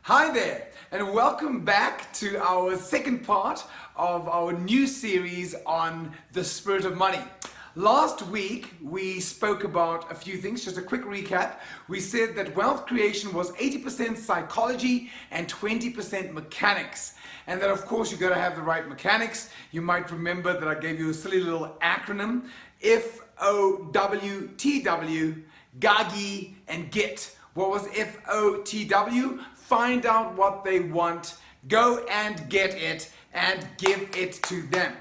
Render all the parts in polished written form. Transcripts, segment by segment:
Hi there, and welcome back to our second part of our new series on the spirit of money. Last week, we spoke about a few things. Just a quick recap. We said that wealth creation was 80% psychology and 20% mechanics. And that, of course, you've got to have the right mechanics. You might remember that I gave you a silly little acronym, FOWTW, GAGI, and GET. What was FOTW? Find out what they want, go and get it, and give it to them.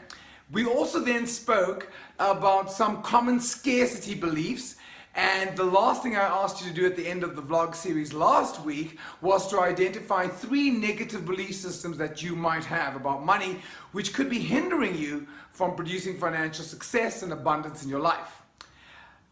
We also then spoke about some common scarcity beliefs, and the last thing I asked you to do at the end of the vlog series last week was to identify 3 negative belief systems that you might have about money, which could be hindering you from producing financial success and abundance in your life.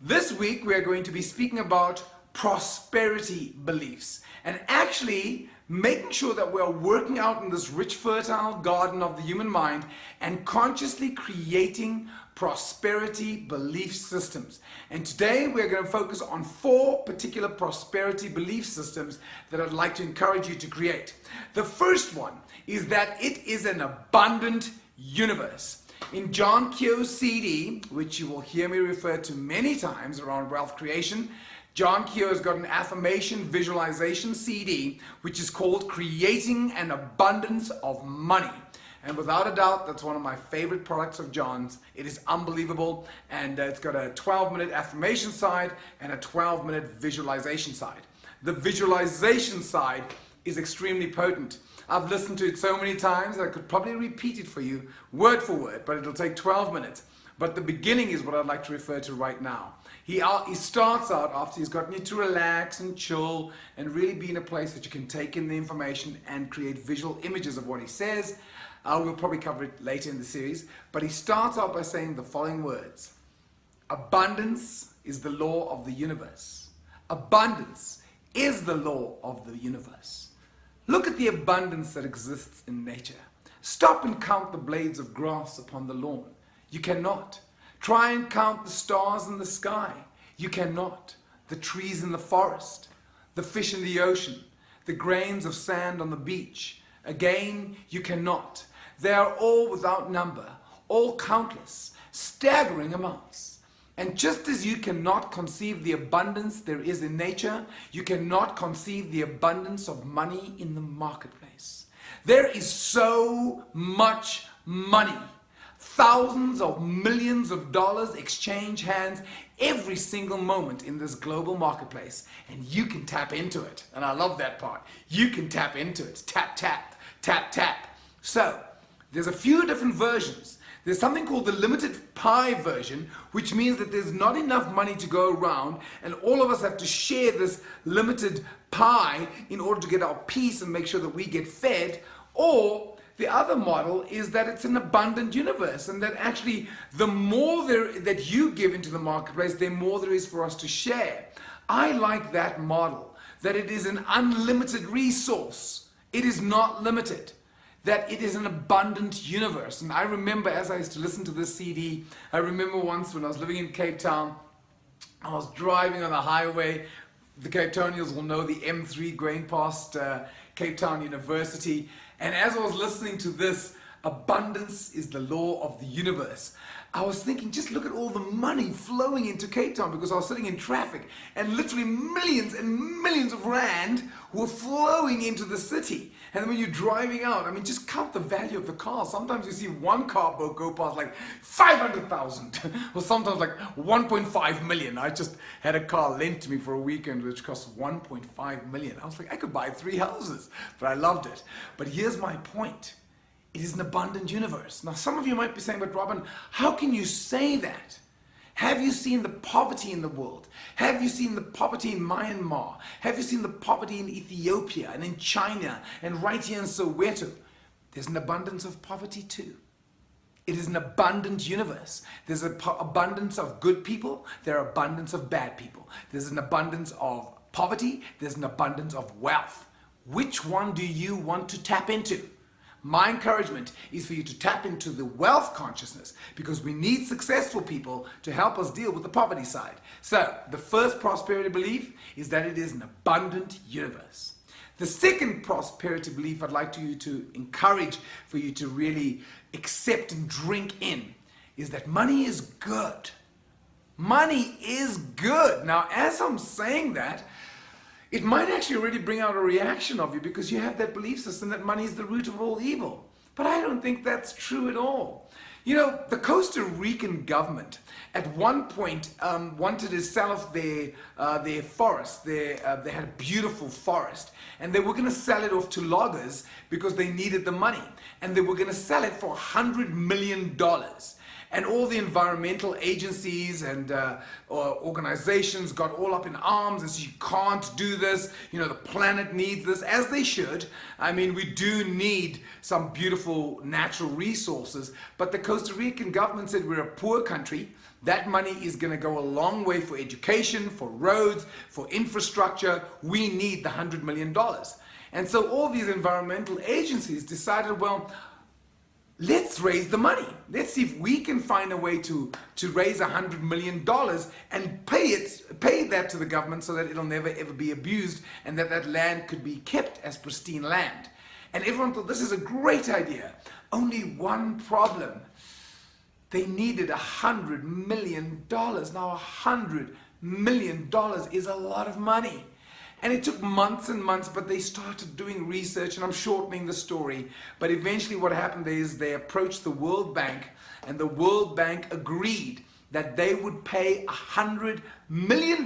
This week we are going to be speaking about prosperity beliefs, and actually making sure that we're working out in this rich, fertile garden of the human mind and consciously creating prosperity belief systems. And today we're going to focus on 4 particular prosperity belief systems that I'd like to encourage you to create. The first one is that it is an abundant universe. In John Keogh's CD, which you will hear me refer to many times around wealth creation, John Keogh has got an Affirmation Visualization Cd, which is called Creating an Abundance of Money. And without a doubt, that's one of my favorite products of John's. It is unbelievable, and it's got a 12-minute affirmation side and a 12-minute visualization side. The visualization side is extremely potent. I've listened to it so many times that I could probably repeat it for you word for word, but it'll take 12 minutes. But the beginning is what I'd like to refer to right now. He starts out after he's gotten you to relax and chill and really be in a place that you can take in the information and create visual images of what he says. We'll probably cover it later in the series. But he starts out by saying the following words. Abundance is the law of the universe. Abundance is the law of the universe. Look at the abundance that exists in nature. Stop and count the blades of grass upon the lawn. You cannot. Try and count the stars in the sky. You cannot. The trees in the forest, the fish in the ocean, the grains of sand on the beach. Again, you cannot. They are all without number, all countless, staggering amounts. And just as you cannot conceive the abundance there is in nature, you cannot conceive the abundance of money in the marketplace. There is so much money. Thousands of millions of dollars exchange hands every single moment in this global marketplace, and you can tap into it. And I love that part. You can tap into it. Tap, tap, tap, tap. So there's a few different versions. There's something called the limited pie version, which means that there's not enough money to go around, and all of us have to share this limited pie in order to get our piece and make sure that we get fed. Or the other model is that it's an abundant universe, and that actually the more that you give into the marketplace, the more there is for us to share. I like that model, that it is an unlimited resource. It is not limited, that it is an abundant universe. And I remember, as I used to listen to this CD, I remember once when I was living in Cape Town, I was driving on the highway. The Cape Townians will know the M3 going past Cape Town University. And as I was listening to this, abundance is the law of the universe, I was thinking, just look at all the money flowing into Cape Town, because I was sitting in traffic and literally millions and millions of rand were flowing into the city. And then when you're driving out, I mean, just count the value of the car. Sometimes you see one car boat go past like 500,000 or sometimes like 1.5 million. I just had a car lent to me for a weekend which cost 1.5 million. I was like, I could buy 3 houses, but I loved it. But here's my point. It is an abundant universe. Now, some of you might be saying, but Robin, how can you say that? Have you seen the poverty in the world? Have you seen the poverty in Myanmar? Have you seen the poverty in Ethiopia and in China and right here in Soweto? There's an abundance of poverty too. It is an abundant universe. There's an abundance of good people. There are abundance of bad people. There's an abundance of poverty. There's an abundance of wealth. Which one do you want to tap into? My encouragement is for you to tap into the wealth consciousness, because we need successful people to help us deal with the poverty side. So the first prosperity belief is that it is an abundant universe. The second prosperity belief I'd like you to encourage for you to really accept and drink in is that money is good. Money is good. Now, as I'm saying that, it might actually already bring out a reaction of you because you have that belief system that money is the root of all evil. But I don't think that's true at all. You know, the Costa Rican government at one point wanted to sell off their forest. They had a beautiful forest, and they were going to sell it off to loggers because they needed the money, and they were going to sell it for $100 million. And all the environmental agencies and organizations got all up in arms and said, you can't do this, you know, the planet needs this, as they should. I mean, we do need some beautiful natural resources, but the Costa Rican government said we're a poor country. That money is going to go a long way for education, for roads, for infrastructure. We need the $100 million. And so all these environmental agencies decided, well, let's raise the money. Let's see if we can find a way to raise $100 million and pay that to the government so that it'll never ever be abused and that land could be kept as pristine land. And everyone thought this is a great idea. Only one problem. They needed $100 million. Now $100 million is a lot of money. And it took months and months, but they started doing research, and I'm shortening the story. But eventually what happened is they approached the World Bank, and the World Bank agreed that they would pay $100 million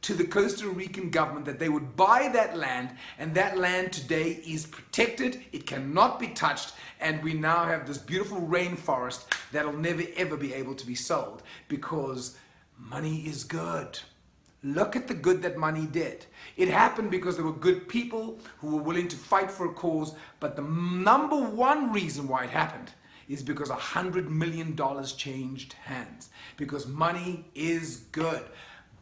to the Costa Rican government, that they would buy that land, and that land today is protected. It cannot be touched, and we now have this beautiful rainforest that'll never ever be able to be sold because money is good. Look at the good that money did. It happened because there were good people who were willing to fight for a cause, but the number one reason why it happened is because $100 million changed hands. Because money is good.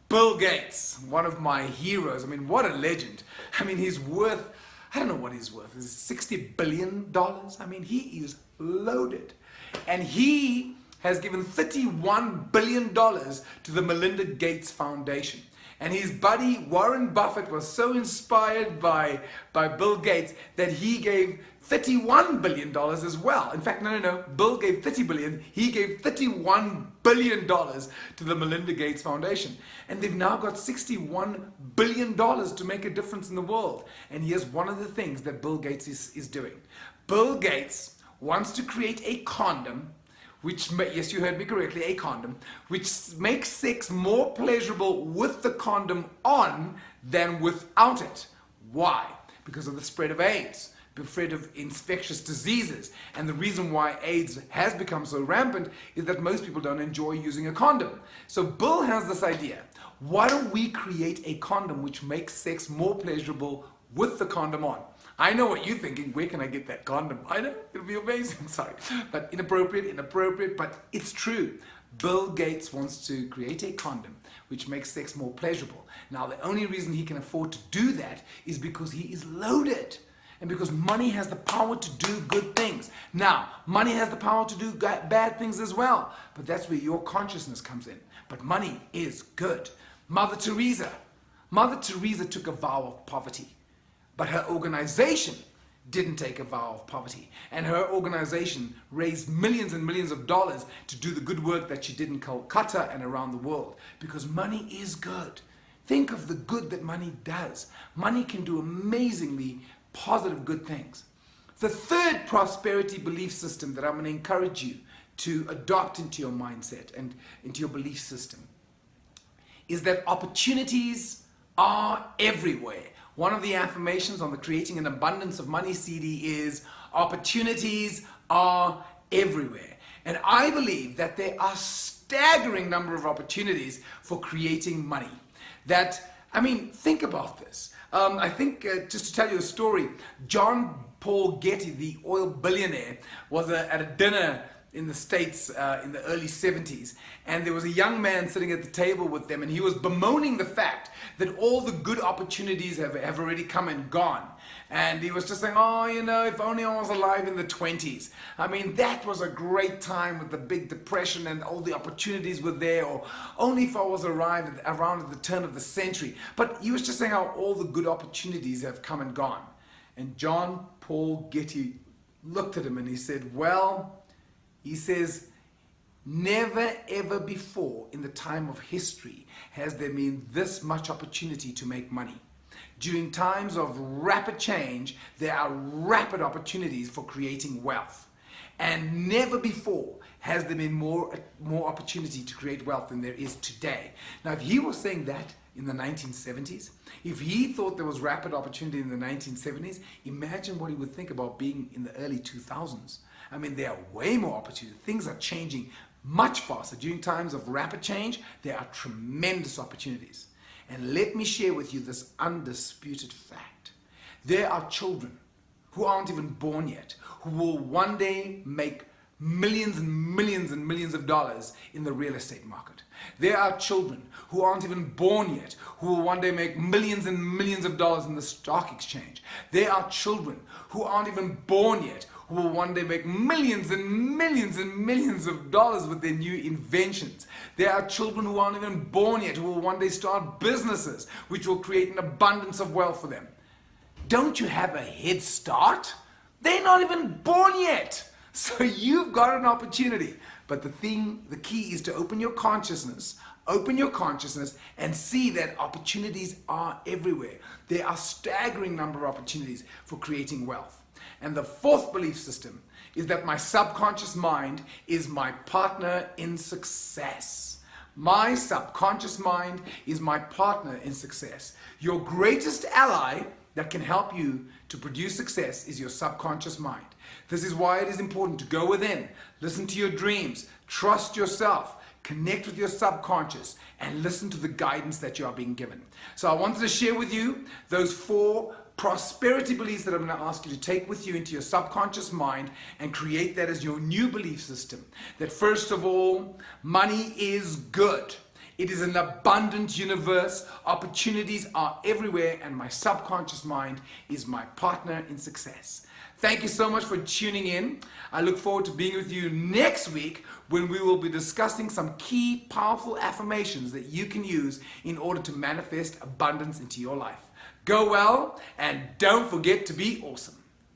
Bill Gates, one of my heroes, I mean, what a legend. I mean, he's worth, I don't know what he's worth, is it $60 billion? I mean, he is loaded. And he has given $31 billion to the Melinda Gates Foundation. And his buddy Warren Buffett was so inspired by Bill Gates that he gave $31 billion as well. In fact, no. Bill gave $30 billion. He gave $31 billion to the Melinda Gates Foundation. And they've now got $61 billion to make a difference in the world. And here's one of the things that Bill Gates is doing. Bill Gates wants to create a condom, which, yes, you heard me correctly, a condom, which makes sex more pleasurable with the condom on than without it. Why? Because of the spread of AIDS, the spread of infectious diseases. And the reason why AIDS has become so rampant is that most people don't enjoy using a condom. So Bill has this idea. Why don't we create a condom which makes sex more pleasurable with the condom on? I know what you're thinking, where can I get that condom? I know, it'll be amazing, sorry. But inappropriate, but it's true. Bill Gates wants to create a condom which makes sex more pleasurable. Now, the only reason he can afford to do that is because he is loaded. And because money has the power to do good things. Now, money has the power to do bad things as well. But that's where your consciousness comes in. But money is good. Mother Teresa took a vow of poverty. But her organization didn't take a vow of poverty. And her organization raised millions and millions of dollars to do the good work that she did in Calcutta and around the world. Because money is good. Think of the good that money does. Money can do amazingly positive good things. The third prosperity belief system that I'm going to encourage you to adopt into your mindset and into your belief system is that opportunities are everywhere. One of the affirmations on the Creating an Abundance of Money CD is opportunities are everywhere. And I believe that there are staggering number of opportunities for creating money. Think about this. I think, just to tell you a story, John Paul Getty, the oil billionaire, was at a dinner in the States in the early 70s, and there was a young man sitting at the table with them, and he was bemoaning the fact that all the good opportunities have already come and gone. And he was just saying, oh, if only I was alive in the 20s. I mean, that was a great time with the big depression and all the opportunities were there. Or only if I was around at the turn of the century. But he was just saying how all the good opportunities have come and gone. And John Paul Getty looked at him and he said, well, he says, never ever before in the time of history has there been this much opportunity to make money. During times of rapid change, there are rapid opportunities for creating wealth. And never before has there been more opportunity to create wealth than there is today. Now, if he was saying that in the 1970s, if he thought there was rapid opportunity in the 1970s, imagine what he would think about being in the early 2000s. I mean, there are way more opportunities. Things are changing much faster. During times of rapid change, there are tremendous opportunities. And let me share with you this undisputed fact. There are children who aren't even born yet, who will one day make millions and millions and millions of dollars in the real estate market. There are children who aren't even born yet, who will one day make millions and millions of dollars in the stock exchange. There are children who aren't even born yet, who will one day make millions and millions and millions of dollars with their new inventions. There are children who aren't even born yet, who will one day start businesses which will create an abundance of wealth for them. Don't you have a head start? They're not even born yet. So you've got an opportunity. But the key is to open your consciousness and see that opportunities are everywhere. There are staggering number of opportunities for creating wealth. And the fourth belief system is that my subconscious mind is my partner in success. My subconscious mind is my partner in success. Your greatest ally that can help you to produce success is your subconscious mind. This is why it is important to go within, listen to your dreams, trust yourself, connect with your subconscious, and listen to the guidance that you are being given. So I wanted to share with you those 4 prosperity beliefs that I'm going to ask you to take with you into your subconscious mind and create that as your new belief system. That first of all, money is good. It is an abundant universe. Opportunities are everywhere, and my subconscious mind is my partner in success. Thank you so much for tuning in. I look forward to being with you next week when we will be discussing some key powerful affirmations that you can use in order to manifest abundance into your life. Go well, and don't forget to be awesome.